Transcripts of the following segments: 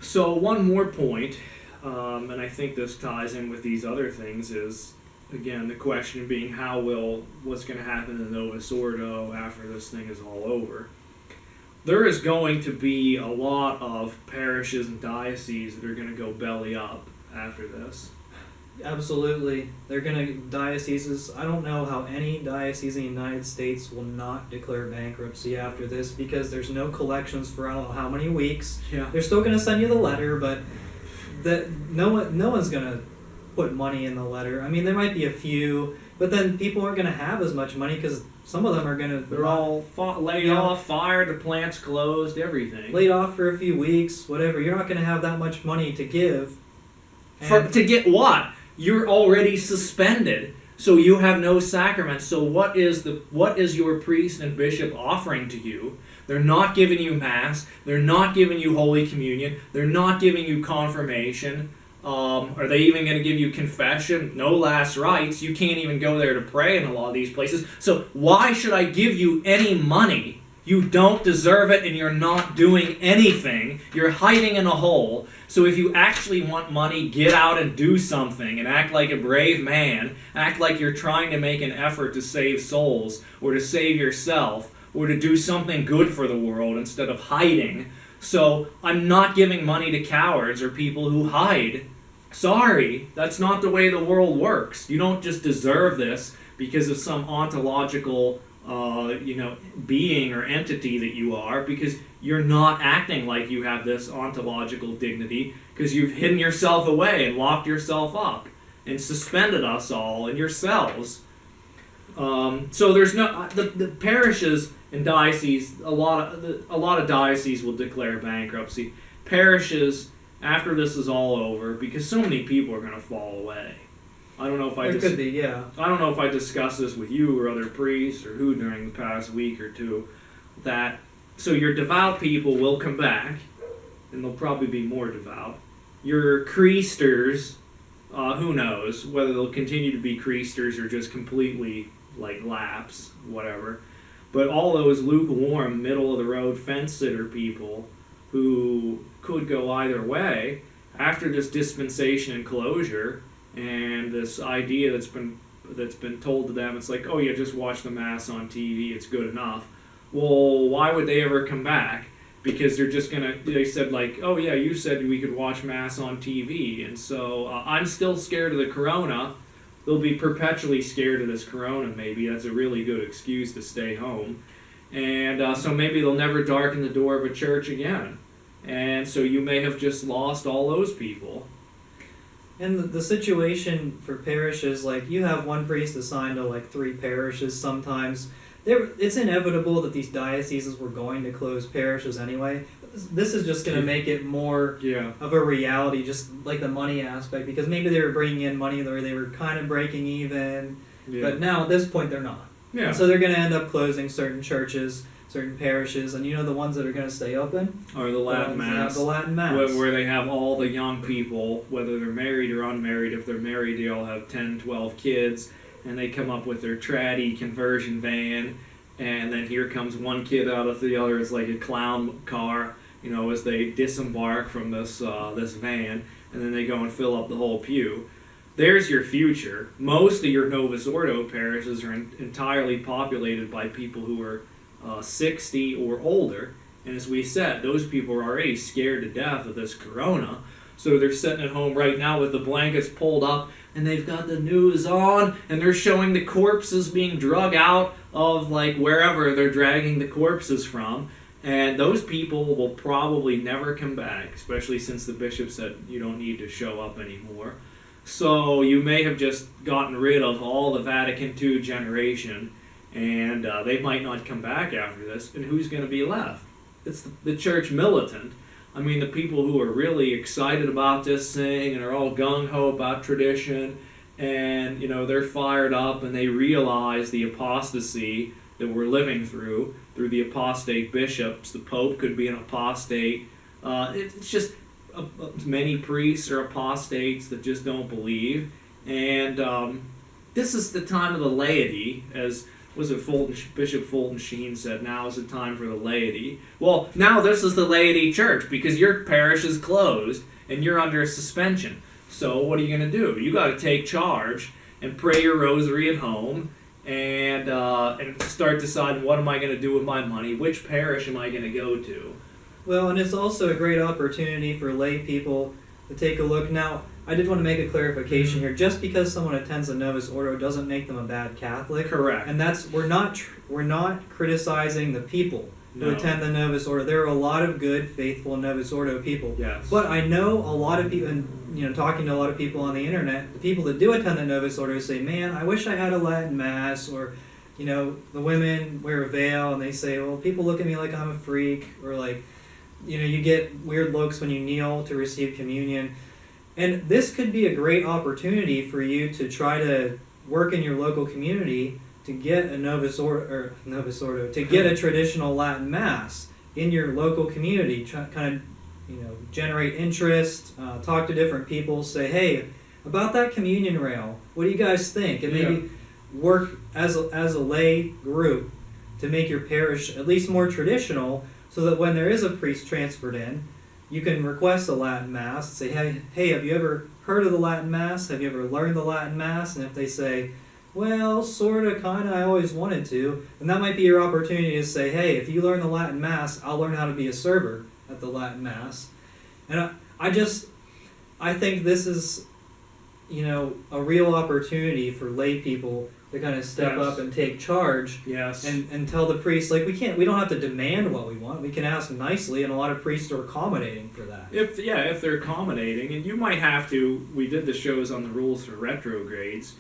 So one more point, and I think this ties in with these other things, is again the question being what's going to happen in the Novus Ordo after this thing is all over. There is going to be a lot of parishes and dioceses that are going to go belly up after this. Absolutely. They're going to, dioceses, I don't know how any diocese in the United States will not declare bankruptcy after this, because there's no collections for I don't know how many weeks. Yeah. They're still going to send you the letter, but no one's going to put money in the letter. I mean, there might be a few, but then people aren't going to have as much money because some of them are going to... They're all laid off, fired, the plant's closed, everything. Laid off for a few weeks, whatever. You're not going to have that much money to give. To get what? You're already suspended, so you have no sacrament. So what is your priest and bishop offering to you? They're not giving you Mass. They're not giving you Holy Communion. They're not giving you confirmation. Are they even going to give you confession? No last rites. You can't even go there to pray in a lot of these places. So why should I give you any money? You don't deserve it, and you're not doing anything. You're hiding in a hole. So if you actually want money, get out and do something and act like a brave man. Act like you're trying to make an effort to save souls or to save yourself or to do something good for the world instead of hiding. So I'm not giving money to cowards or people who hide. Sorry, that's not the way the world works. You don't just deserve this because of some ontological being or entity that you are, because you're not acting like you have this ontological dignity, because you've hidden yourself away and locked yourself up and suspended us all in your cells. So there's no the parishes and dioceses. A lot of dioceses will declare bankruptcy. Parishes, after this is all over, because so many people are going to fall away. I don't know if I could be, yeah. I don't know if I discussed this with you or other priests or who during the past week or two. So your devout people will come back, and they'll probably be more devout. Your creasters, who knows whether they'll continue to be creasters or just completely lapse, whatever. But all those lukewarm, middle of the road fence sitter people who could go either way after this dispensation and closure. And this idea that's been told to them, it's like, oh yeah, just watch the Mass on TV, it's good enough. Well, why would they ever come back? Because they said oh yeah, you said we could watch Mass on TV, and so I'm still scared of the corona. They'll be perpetually scared of this corona, maybe. That's a really good excuse to stay home. And so maybe they'll never darken the door of a church again. And so you may have just lost all those people. And the situation for parishes, you have one priest assigned to 3 parishes sometimes. It's inevitable that these dioceses were going to close parishes anyway. This is just going to make it more of a reality, just like the money aspect, because maybe they were bringing in money or they were kind of breaking even, but now at this point they're not. Yeah. And so they're going to end up closing certain churches, certain parishes, and the ones that are going to stay open are the Latin Mass. The Latin Mass. Where they have all the young people, whether they're married or unmarried. If they're married, they all have 10, 12 kids, and they come up with their traddy conversion van, and then here comes one kid out of the other. It's like a clown car, as they disembark from this van, and then they go and fill up the whole pew. There's your future. Most of your Novus Ordo parishes are entirely populated by people who are 60 or older, and as we said, those people are already scared to death of this corona, so they're sitting at home right now with the blankets pulled up, and they've got the news on, and they're showing the corpses being drug out of wherever they're dragging the corpses from, and those people will probably never come back, especially since the bishop said you don't need to show up anymore. So you may have just gotten rid of all the Vatican II generation, and they might not come back after this, and who's going to be left? It's the church militant. I mean, the people who are really excited about this thing and are all gung-ho about tradition, and they're fired up and they realize the apostasy that we're living through the apostate bishops. The Pope could be an apostate. It's just many priests are apostates that just don't believe, and this is the time of the laity, as was it Bishop Fulton Sheen said, now is the time for the laity. Well, now this is the laity church because your parish is closed and you're under suspension. So what are you going to do? You got to take charge and pray your rosary at home and start deciding, what am I going to do with my money? Which parish am I going to go to? Well, and it's also a great opportunity for lay people to take a look. Now, I did want to make a clarification here. Just because someone attends a Novus Ordo doesn't make them a bad Catholic. Correct. And that's we're not criticizing the people who No. attend the Novus Ordo. There are a lot of good, faithful Novus Ordo people. Yes. But I know a lot of people, and talking to a lot of people on the internet, the people that do attend the Novus Ordo say, "Man, I wish I had a Latin Mass," or, the women wear a veil and they say, "Well, people look at me like I'm a freak," or like, you get weird looks when you kneel to receive communion. And this could be a great opportunity for you to try to work in your local community to get a Novus Ordo, to get a traditional Latin Mass in your local community. Generate interest, talk to different people, say, "Hey, about that communion rail, what do you guys think?" And maybe work as a lay group to make your parish at least more traditional, so that when there is a priest transferred in, you can request a Latin Mass and say, hey, have you ever heard of the Latin Mass? Have you ever learned the Latin Mass? And if they say, well, sort of, kind of, I always wanted to, then that might be your opportunity to say, hey, if you learn the Latin Mass, I'll learn how to be a server at the Latin Mass. And I think this is, a real opportunity for lay people to kind of step Yes. up and take charge. Yes. And tell the priest, we don't have to demand what we want. We can ask nicely, and a lot of priests are accommodating for that. If they're accommodating, and you might have to, we did the shows on the rules for retrogrades,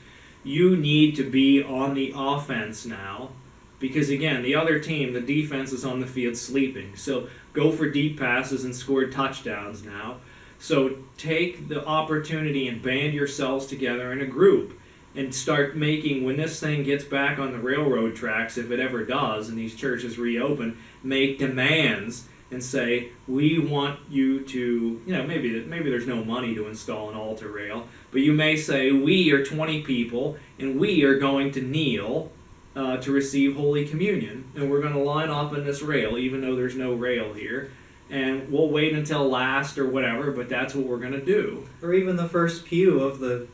you need to be on the offense now, because again, the other team, the defense is on the field sleeping. So go for deep passes and score touchdowns now. So take the opportunity and band yourselves together in a group and start making, when this thing gets back on the railroad tracks, if it ever does, and these churches reopen, make demands and say, we want you to, maybe there's no money to install an altar rail, but you may say, we are 20 people, and we are going to kneel to receive Holy Communion, and we're going to line up in this rail, even though there's no rail here, and we'll wait until last or whatever, but that's what we're going to do. Or even the first pew of the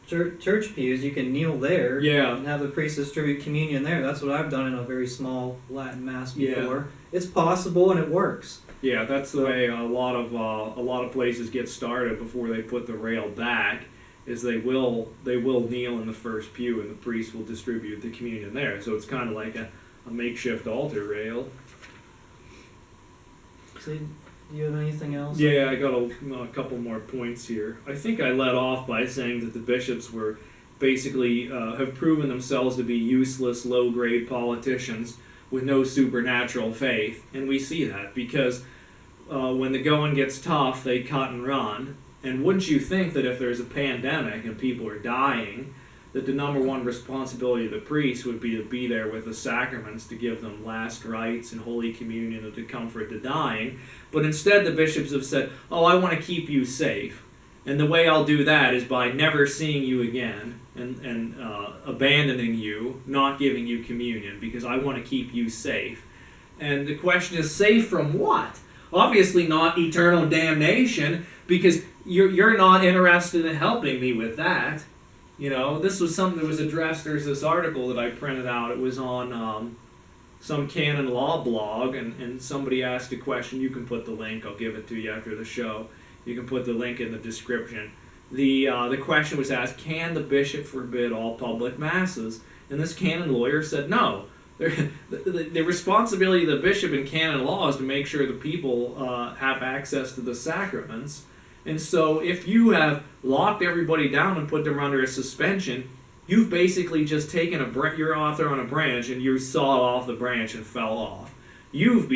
church pews, you can kneel there and have the priest distribute communion there. That's what I've done in a very small Latin Mass before. It's possible and it works. Yeah, that's the way a lot of places get started before they put the rail back. Is they will kneel in the first pew and the priest will distribute the communion there. So it's kind of like a makeshift altar rail. So, do you have anything else? Yeah, I got a couple more points here. I think I led off by saying that the bishops were basically have proven themselves to be useless, low-grade politicians with no supernatural faith. And we see that because when the going gets tough, they cut and run. And wouldn't you think that if there's a pandemic and people are dying, that the number one responsibility of the priest would be to be there with the sacraments to give them last rites and Holy Communion and to comfort the dying. But instead the bishops have said, oh, I want to keep you safe. And the way I'll do that is by never seeing you again and abandoning you, not giving you communion, because I want to keep you safe. And the question is, safe from what? Obviously not eternal damnation, because you're not interested in helping me with that. This was something that was addressed. There's this article that I printed out. It was on some canon law blog, and somebody asked a question. You can put the link. I'll give it to you after the show. You can put the link in the description. The question was asked, can the bishop forbid all public masses? And this canon lawyer said no. The responsibility of the bishop in canon law is to make sure the people have access to the sacraments. And so if you have locked everybody down and put them under a suspension, you've basically just taken your author on a branch and you sawed off the branch and fell off. You,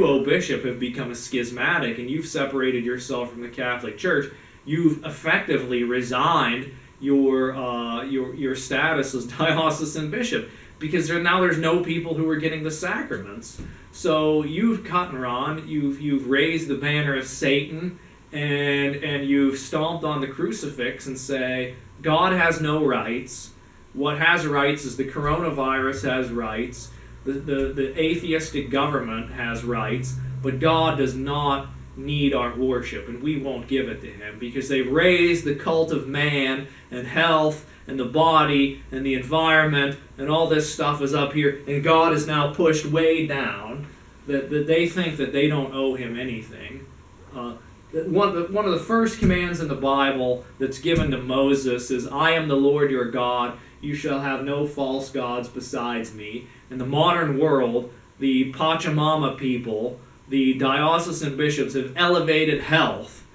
O bishop, have become a schismatic, and you've separated yourself from the Catholic Church. You've effectively resigned your status as diocesan bishop, because there's no people who are getting the sacraments. So you've cut and run. You've raised the banner of Satan, and you've stomped on the crucifix and say, God has no rights. what has rights is the coronavirus has rights, the atheistic government has rights, but God does not need our worship, and we won't give it to him, because they've raised the cult of man and health and the body and the environment, and all this stuff is up here, and God is now pushed way down, that they think that they don't owe him anything. One of the first commands in the Bible that's given to Moses is, I am the Lord your God, you shall have no false gods besides me. In the modern world, the Pachamama people, the diocesan bishops, have elevated health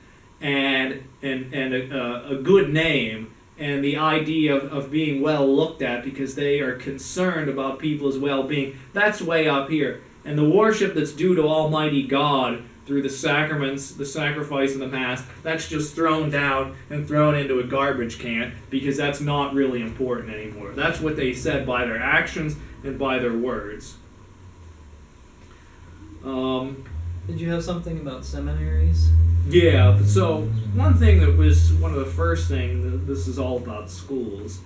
and a good name and the idea of being well looked at because they are concerned about people's well-being. That's way up here. And the worship that's due to Almighty God through the sacraments, the sacrifice and the Mass, that's just thrown down and thrown into a garbage can because that's not really important anymore. That's what they said by their actions and by their words. Did you have something about seminaries? Yeah, so one thing that was one of the first things, this is all about schools,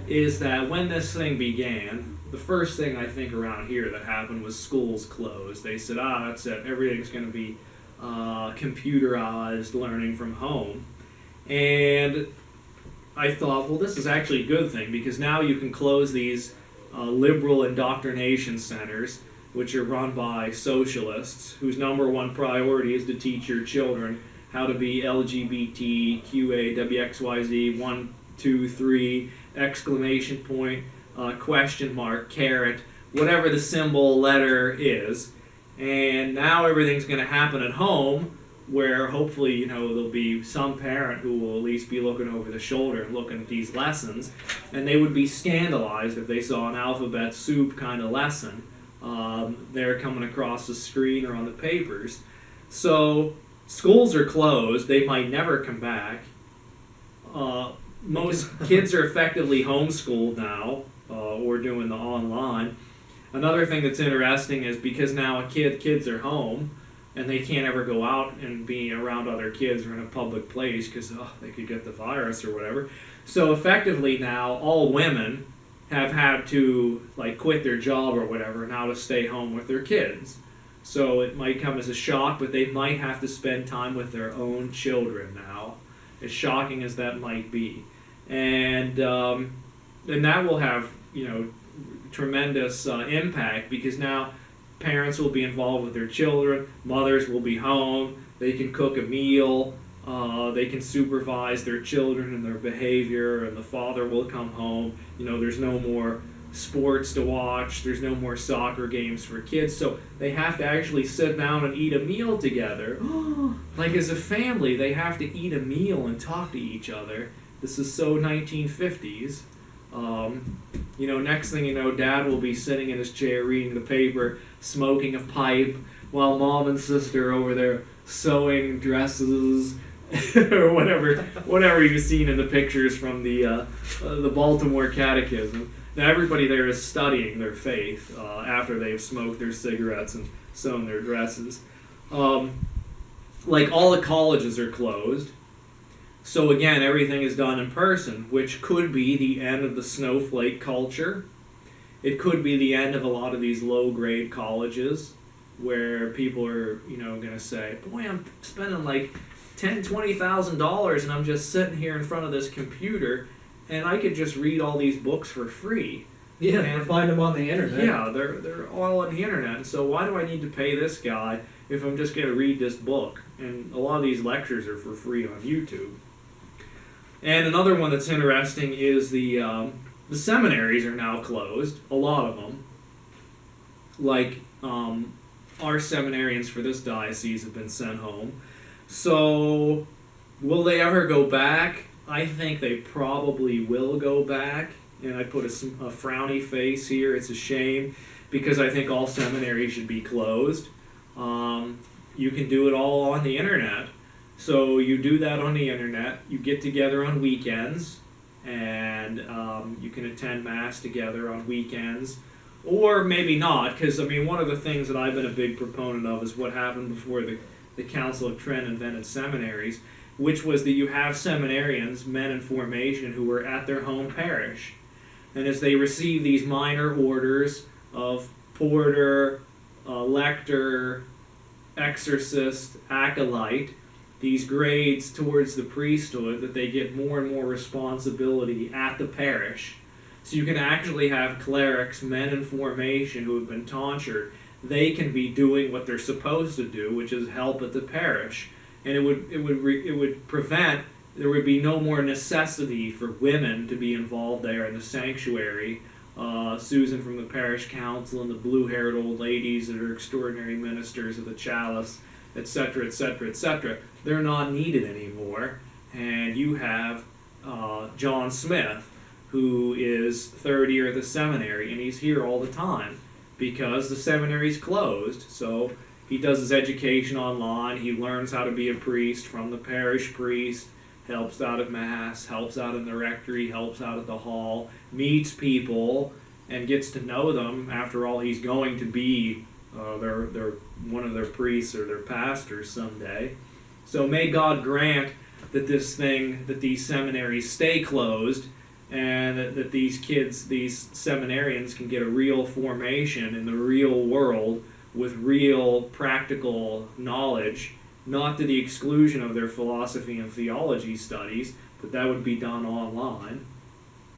is that when this thing began, the first thing I think around here that happened was schools closed. They said, that's it, everything's going to be computerized learning from home. And I thought, well, this is actually a good thing because now you can close these liberal indoctrination centers, which are run by socialists, whose number one priority is to teach your children how to be LGBT, QA, WXYZ, 1, 2, 3, exclamation point, question mark, caret, whatever the symbol letter is. And now everything's going to happen at home, where hopefully, there'll be some parent who will at least be looking over the shoulder and looking at these lessons, and they would be scandalized if they saw an alphabet soup kind of lesson there coming across the screen or on the papers. So schools are closed. They might never come back. Most kids are effectively homeschooled now, or doing the online. Another thing that's interesting is because now kids are home and they can't ever go out and be around other kids or in a public place because they could get the virus or whatever. So effectively now all women have had to quit their job or whatever now to stay home with their kids. So it might come as a shock, but they might have to spend time with their own children now, as shocking as that might be. And that will have tremendous impact because now parents will be involved with their children, mothers will be home, they can cook a meal, they can supervise their children and their behavior, and the father will come home. There's no more sports to watch, there's no more soccer games for kids, so they have to actually sit down and eat a meal together. As a family, they have to eat a meal and talk to each other. This is so 1950s. Next thing you know, Dad will be sitting in his chair reading the paper, smoking a pipe, while Mom and Sister over there sewing dresses, or whatever you've seen in the pictures from the Baltimore Catechism. Now everybody there is studying their faith after they've smoked their cigarettes and sewn their dresses. All the colleges are closed. So again, everything is done in person, which could be the end of the snowflake culture. It could be the end of a lot of these low-grade colleges where people are, going to say, boy, I'm spending $10,000, $20,000 and I'm just sitting here in front of this computer and I could just read all these books for free. Yeah, and find them on the internet. Yeah, they're all on the internet. So why do I need to pay this guy if I'm just going to read this book? And a lot of these lectures are for free on YouTube. And another one that's interesting is the seminaries are now closed, a lot of them. Our seminarians for this diocese have been sent home. So, will they ever go back? I think they probably will go back. And I put a frowny face here. It's a shame because I think all seminaries should be closed. You can do it all on the internet. So you do that on the internet, you get together on weekends, and you can attend Mass together on weekends, or maybe not, because one of the things that I've been a big proponent of is what happened before the Council of Trent invented seminaries, which was that you have seminarians, men in formation, who were at their home parish. And as they receive these minor orders of porter, lector, exorcist, acolyte, these grades towards the priesthood, that they get more and more responsibility at the parish. So you can actually have clerics, men in formation who have been tonsured. They can be doing what they're supposed to do, which is help at the parish, and it would prevent. There would be no more necessity for women to be involved there in the sanctuary. Susan from the parish council and the blue-haired old ladies that are extraordinary ministers of the chalice, etc., etc., etc. They're not needed anymore, and you have John Smith, who is third year at the seminary, and he's here all the time because the seminary's closed. So he does his education online. He learns how to be a priest from the parish priest, helps out at Mass, helps out in the rectory, helps out at the hall, meets people, and gets to know them. After all, he's going to be their one of their priests or their pastors someday. So may God grant that these seminaries stay closed, and that these kids, these seminarians, can get a real formation in the real world with real practical knowledge, not to the exclusion of their philosophy and theology studies, but that would be done online.